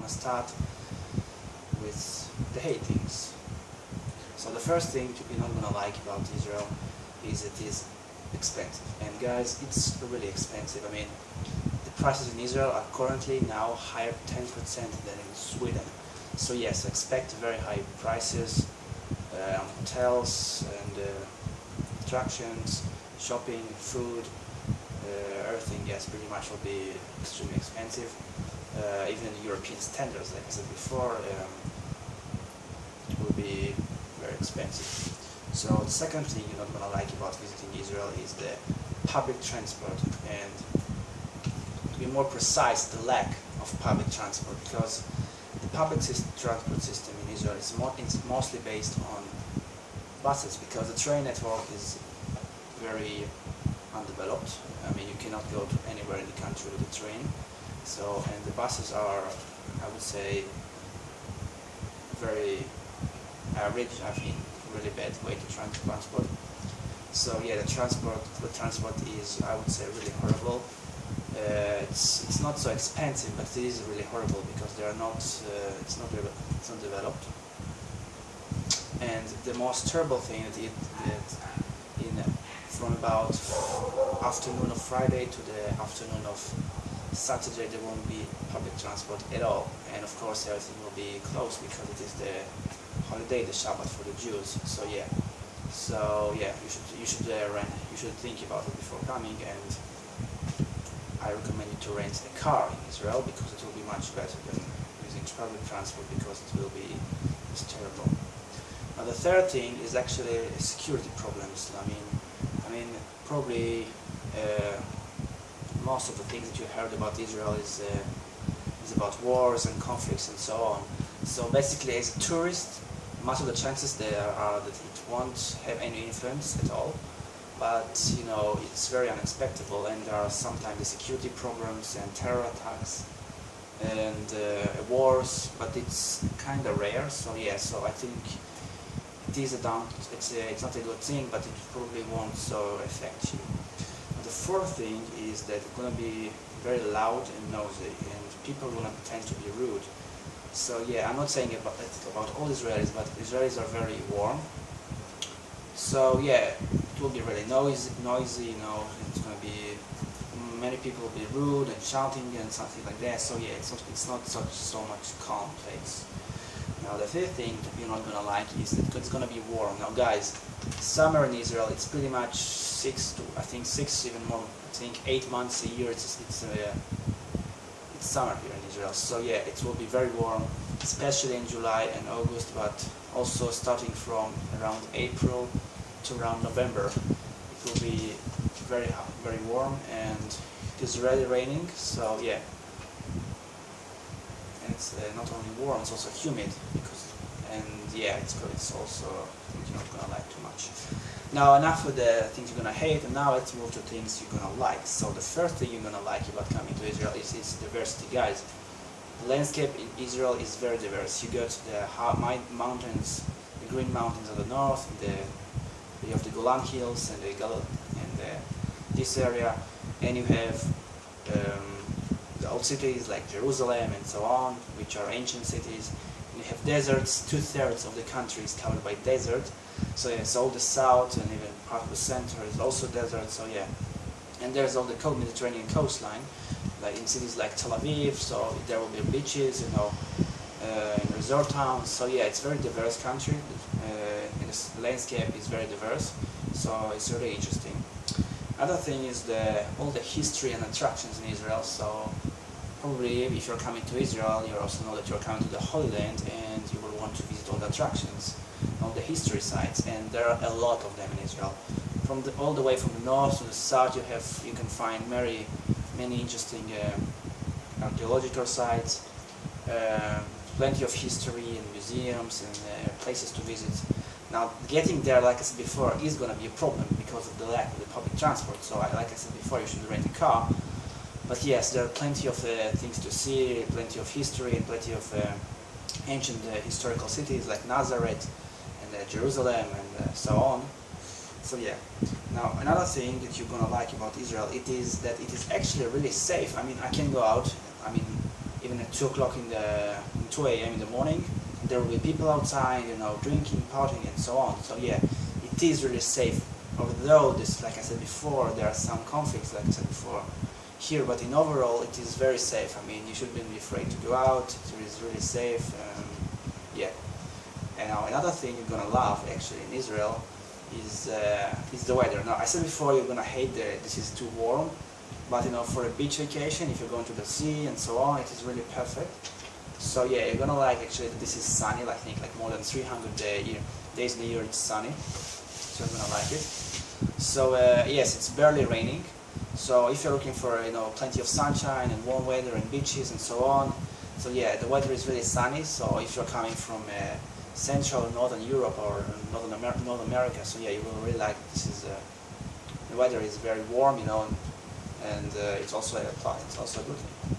gonna start with the hatings. So the first thing you're not gonna like about Israel is it is expensive. And guys, it's really expensive. I mean, the prices in Israel are currently now higher 10% than in Sweden. So yes, expect very high prices on hotels and attractions, shopping, food, everything. Yes, pretty much will be extremely expensive. Even in European standards, like I said before, it will be very expensive. So the second thing you're not gonna like about visiting Israel is the public transport, and to be more precise, the lack of public transport, because the public transport system in Israel is mostly based on buses, because the train network is very undeveloped. I mean, you cannot go to anywhere in the country with a train. So, and the buses are, I would say, very average. I mean, really bad way to transport. So yeah, the transport is, I would say, really horrible. It's not so expensive, but it is really horrible because they are not it's not developed. And the most terrible thing that from about afternoon of Friday to the afternoon of Saturday there won't be public transport at all, and of course everything will be closed because it is the holiday, the Shabbat for the Jews. So yeah, you should think about it before coming, and I recommend you to rent a car in Israel because it will be much better than using public transport, because it will be just terrible. Now the third thing is actually security problems. I mean probably most of the things that you heard about Israel is about wars and conflicts and so on. So basically, as a tourist, most of the chances there are that it won't have any influence at all. But you know, it's very unexpected, and there are sometimes the security problems and terror attacks and wars, but it's kind of rare. So yeah, so I think it's not a good thing, but it probably won't so affect you. The fourth thing is that it's going to be very loud and noisy, and people are going to tend to be rude. So yeah, I'm not saying about all Israelis, but Israelis are very warm. So yeah, it will be really noisy, you know, it's going to be, many people will be rude and shouting and something like that. So yeah, it's not so much calm place. Now the fifth thing that you're not going to like is that it's going to be warm. Now guys, summer in Israel, it's pretty much 8 months a year, it's summer here in Israel. So yeah, it will be very warm, especially in July and August, but also starting from around April to around November. It will be very hot, very warm, and it is already raining, so yeah. And it's not only warm, it's also humid, it's also things you're not gonna like too much. Now enough with the things you're gonna hate, and now let's move to things you're gonna like. So the first thing you're gonna like about coming to Israel is its diversity, guys. The landscape in Israel is very diverse. You got the mountains, the green mountains of the north, you have the Golan Hills and this area, and you have the old cities like Jerusalem and so on, which are ancient cities. And you have deserts. 2/3 of the country is covered by desert. So yes, all the south and even part of the center is also desert. So yeah, and there's all the Mediterranean coastline, like in cities like Tel Aviv. So there will be beaches, you know, and resort towns. So yeah, it's a very diverse country, and the landscape is very diverse. So it's really interesting. Other thing is all the history and attractions in Israel. So probably if you're coming to Israel, you also know that you're coming to the Holy Land, and you will want to visit all the attractions, all the history sites, and there are a lot of them in Israel. All the way from the north to the south, you can find many interesting archaeological sites, plenty of history and museums and places to visit. Now, getting there, like I said before, is going to be a problem because of the lack of the public transport. So, like I said before, you should rent a car. But yes, there are plenty of things to see, plenty of history, and plenty of ancient historical cities like Nazareth and Jerusalem and so on. So yeah. Now, another thing that you're gonna like about Israel, it is that it is actually really safe. I mean, I can go out. I mean, even at 2 o'clock in 2 a.m. in the morning. There will be people outside, you know, drinking, partying, and so on. So yeah, it is really safe. Although this, like I said before, there are some conflicts, like I said before, here. But in overall, it is very safe. I mean, you shouldn't be afraid to go out. It is really safe. Yeah. And now another thing you're gonna love actually in Israel is the weather. Now I said before you're gonna hate this is too warm, but you know, for a beach vacation, if you're going to the sea and so on, it is really perfect. So yeah, you're gonna like actually that this is sunny. I think like more than 300 days in the year it's sunny. So you're gonna like it. So yes, it's barely raining. So if you're looking for, you know, plenty of sunshine and warm weather and beaches and so on, so yeah, the weather is really sunny. So if you're coming from Central or Northern Europe or North America, so yeah, you will really like this. Is the weather is very warm, you know, and it's also a plus. It's also a good thing.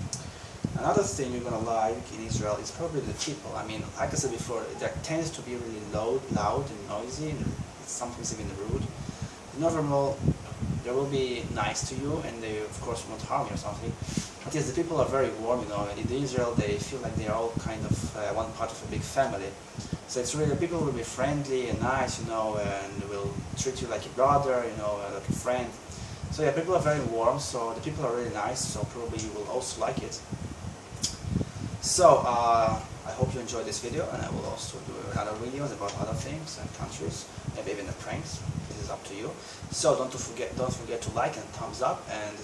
Another thing you're gonna like in Israel is probably the people. I mean, like I said before, there tends to be really loud and noisy, and sometimes even rude. In overall, they will be nice to you, and they of course won't harm you or something. But yes, the people are very warm, you know, and in Israel they feel like they are all kind of one part of a big family. So it's really, the people will be friendly and nice, you know, and will treat you like a brother, you know, like a friend. So yeah, people are very warm, so the people are really nice, so probably you will also like it. So, I hope you enjoyed this video, and I will also do other videos about other things and countries, maybe even the pranks. This is up to you. So don't forget to like and thumbs up, and